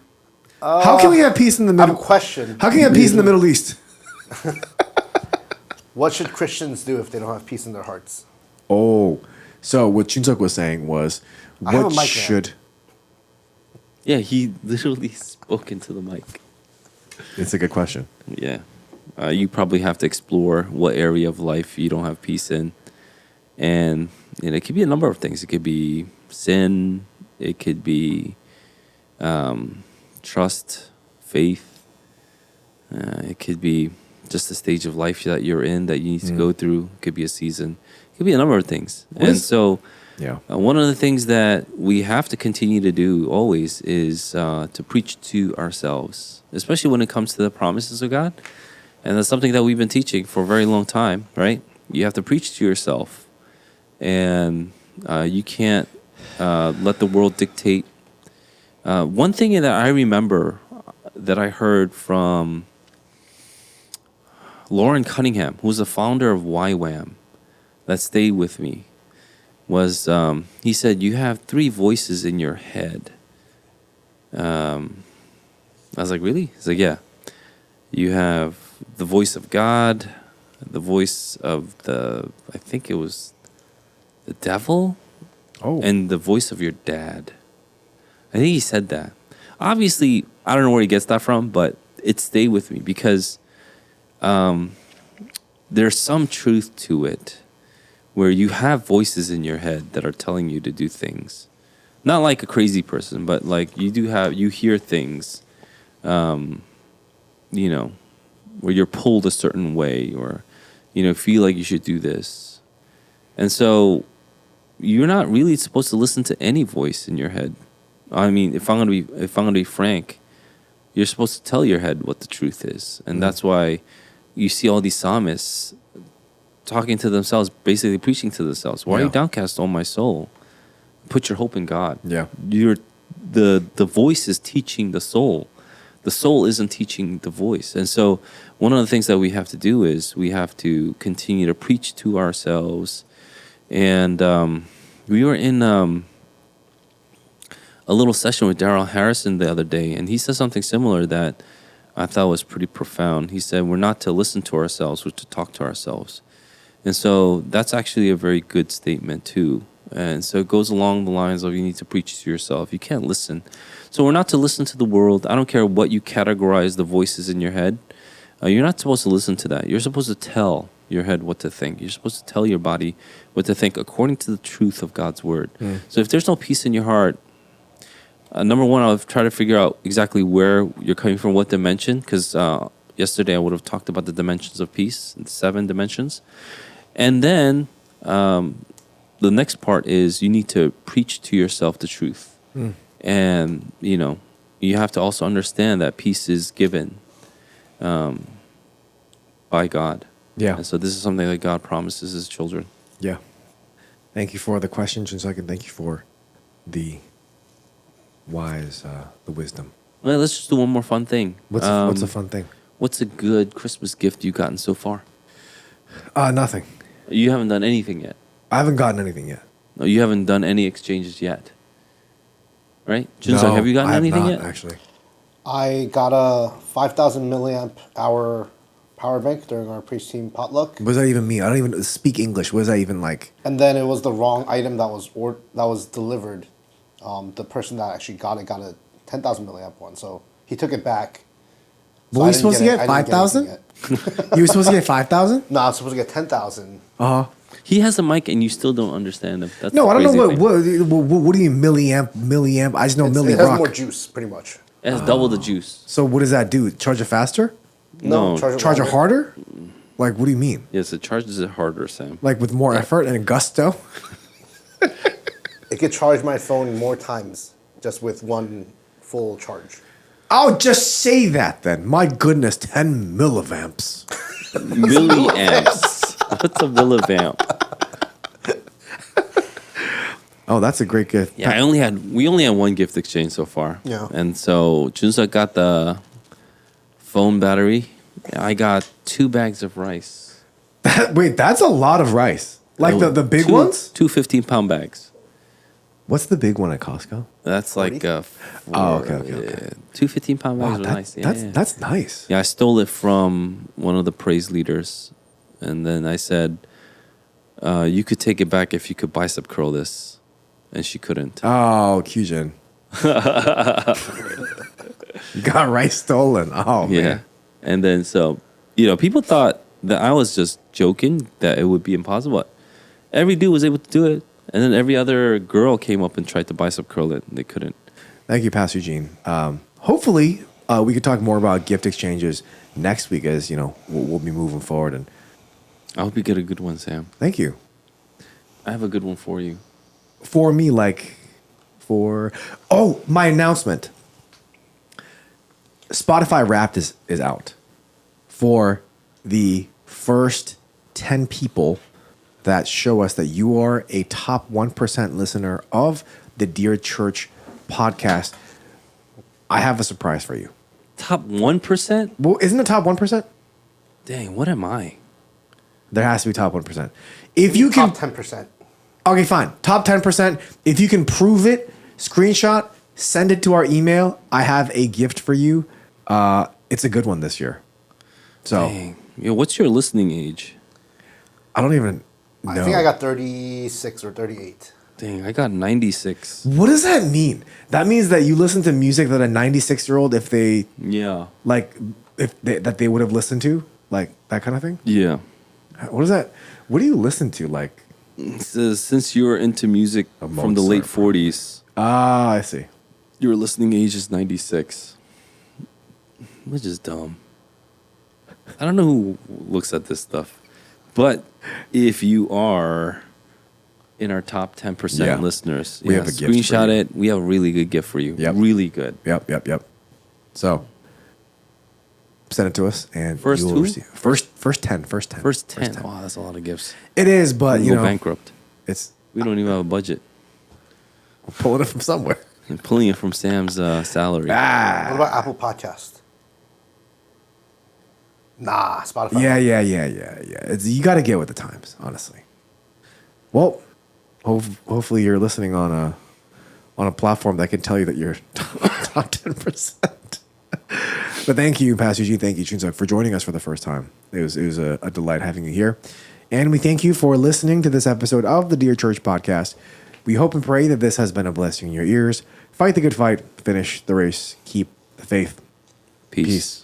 How can we have peace in the I have Middle a question. How can you have peace in the Middle East? What should Christians do if they don't have peace in their hearts? Oh, so what Chunsuk was saying was, I have a what mic now. should... Yeah, he literally spoke into the mic. It's a good question. Yeah. You probably have to explore what area of life you don't have peace in. And it could be a number of things. It could be sin. It could be trust, faith. It could be just the stage of life that you're in that you need to go through. It could be a season. It could be a number of things. Yeah. One of the things that we have to continue to do always is to preach to ourselves, especially when it comes to the promises of God. And that's something that we've been teaching for a very long time, right? You have to preach to yourself. And you can't let the world dictate. One thing that I remember that I heard from Lauren Cunningham, who's the founder of YWAM, that stayed with me, was he said, you have 3 voices in your head. I was like, really? He's like, yeah. You have the voice of God, the voice of I think it was the devil, and the voice of your dad. I think he said that. Obviously, I don't know where he gets that from, but it stayed with me because there's some truth to it, where you have voices in your head that are telling you to do things. Not like a crazy person, but like you hear things, where you're pulled a certain way or, feel like you should do this. And so you're not really supposed to listen to any voice in your head. I mean, if I'm gonna be frank, you're supposed to tell your head what the truth is. And that's why you see all these psalmists talking to themselves, basically preaching to themselves. Why are you downcast, O my soul? Put your hope in God. Yeah. The voice is teaching the soul. The soul isn't teaching the voice. And so one of the things that we have to do is we have to continue to preach to ourselves. And we were in a little session with Darrell Harrison the other day, and he said something similar that I thought was pretty profound. He said, we're not to listen to ourselves, we're to talk to ourselves. And so that's actually a very good statement too. And so it goes along the lines of you need to preach to yourself. You can't listen. So we're not to listen to the world. I don't care what you categorize the voices in your head. You're not supposed to listen to that. You're supposed to tell your head what to think. You're supposed to tell your body what to think according to the truth of God's word. So if there's no peace in your heart, number one, I'll try to figure out exactly where you're coming from, what dimension, because yesterday I would have talked about the dimensions of peace, 7 dimensions. And then the next part is you need to preach to yourself the truth. And, you have to also understand that peace is given by God. Yeah. And so this is something that God promises his children. Yeah. Thank you for the question, Chunsuk, and thank you for the wise, the wisdom. Well, let's just do one more fun thing. What's a fun thing? What's a good Christmas gift you've gotten so far? Nothing. You haven't done anything yet. I haven't gotten anything yet. No, you haven't done any exchanges yet. Right? Junso, have you gotten anything yet? Actually. I got a 5,000 milliamp hour power bank during our preach team potluck. What does that even mean? I don't even speak English. What is that even like? And then it was the wrong item that was delivered. The person that actually got a 10,000 milliamp one, so he took it back. So Were you supposed to get 5,000? You were supposed to get 5,000? No, I was supposed to get 10,000. He has a mic and you still don't understand him. That's No, the I don't know crazy thing. what do you mean milliamp? I just know It millirock. has more juice, pretty much. It has double the juice. So what does that do? Charge it faster? No. Charge it harder? Like, what do you mean? Yes, it charges it harder, Sam. Like with more effort and gusto? It could charge my phone more times just with one full charge. Oh, just say that then. My goodness, 10 milliamps. Milliamps. What's a millivamp? Oh, that's a great gift. Yeah, we only had one gift exchange so far. Yeah. And so Junsa got the phone battery. I got 2 bags of rice. Wait, that's a lot of rice. Like the big ones? Two 15-pound bags. What's the big one at Costco? That's like okay. 2 15-pound bags of rice. Yeah, that's nice. Yeah, I stole it from one of the praise leaders. And then I said, you could take it back if you could bicep curl this. And she couldn't. Oh, Kyujin. Got rice stolen. Oh, Yeah. man. And then so, people thought that I was just joking, that it would be impossible. Every dude was able to do it. And then every other girl came up and tried to bicep curl it, and they couldn't. Thank you, Pastor Eugene. Hopefully, we could talk more about gift exchanges next week as, we'll be moving forward. And I hope you get a good one, Sam. thank you. I have a good one for you. For me, my announcement. Spotify Wrapped is out for the first 10 people that show us that you are a top 1% listener of the Dear Church podcast. I have a surprise for you. Top 1%? Well, isn't it top 1%? Dang, what am I? There has to be top 1%. If you can, Top 10%. okay, fine. Top 10%. If you can prove it, screenshot, send it to our email. I have a gift for you. It's a good one this year. So Dang. What's your listening age? I don't even know. I think I got 36 or 38. Dang, I got 96. What does that mean? That means that you listen to music that a 96-year-old, if they Yeah. that they would have listened to, like that kind of thing. Yeah. What is that? What do you listen to? Like, It says, since you were into music A from the late Mozart. 40s, I see. your listening age is 96. Which is dumb. I don't know who looks at this stuff. But if you are in our top 10% Yeah. listeners, We have a gift for screenshot you. it. We have a really good gift for you. Yep. Really good. Yep. So send it to us, and First you will who? receive first 10. First 10. Wow, that's a lot of gifts. It is, but We'll go bankrupt. it's We don't even have a budget. we're pulling it from somewhere. I'm pulling it from Sam's salary. What about Apple Podcast? Nah, Spotify. Yeah. You got to get with the times, honestly. Well, hopefully you're listening on a platform that can tell you that you're top 10%. But thank you, Pastor G. Thank you, Chunseok, for joining us for the first time. It was a delight having you here. And we thank you for listening to this episode of the Dear Church podcast. We hope and pray that this has been a blessing in your ears. Fight the good fight, finish the race, keep the faith. Peace. Peace.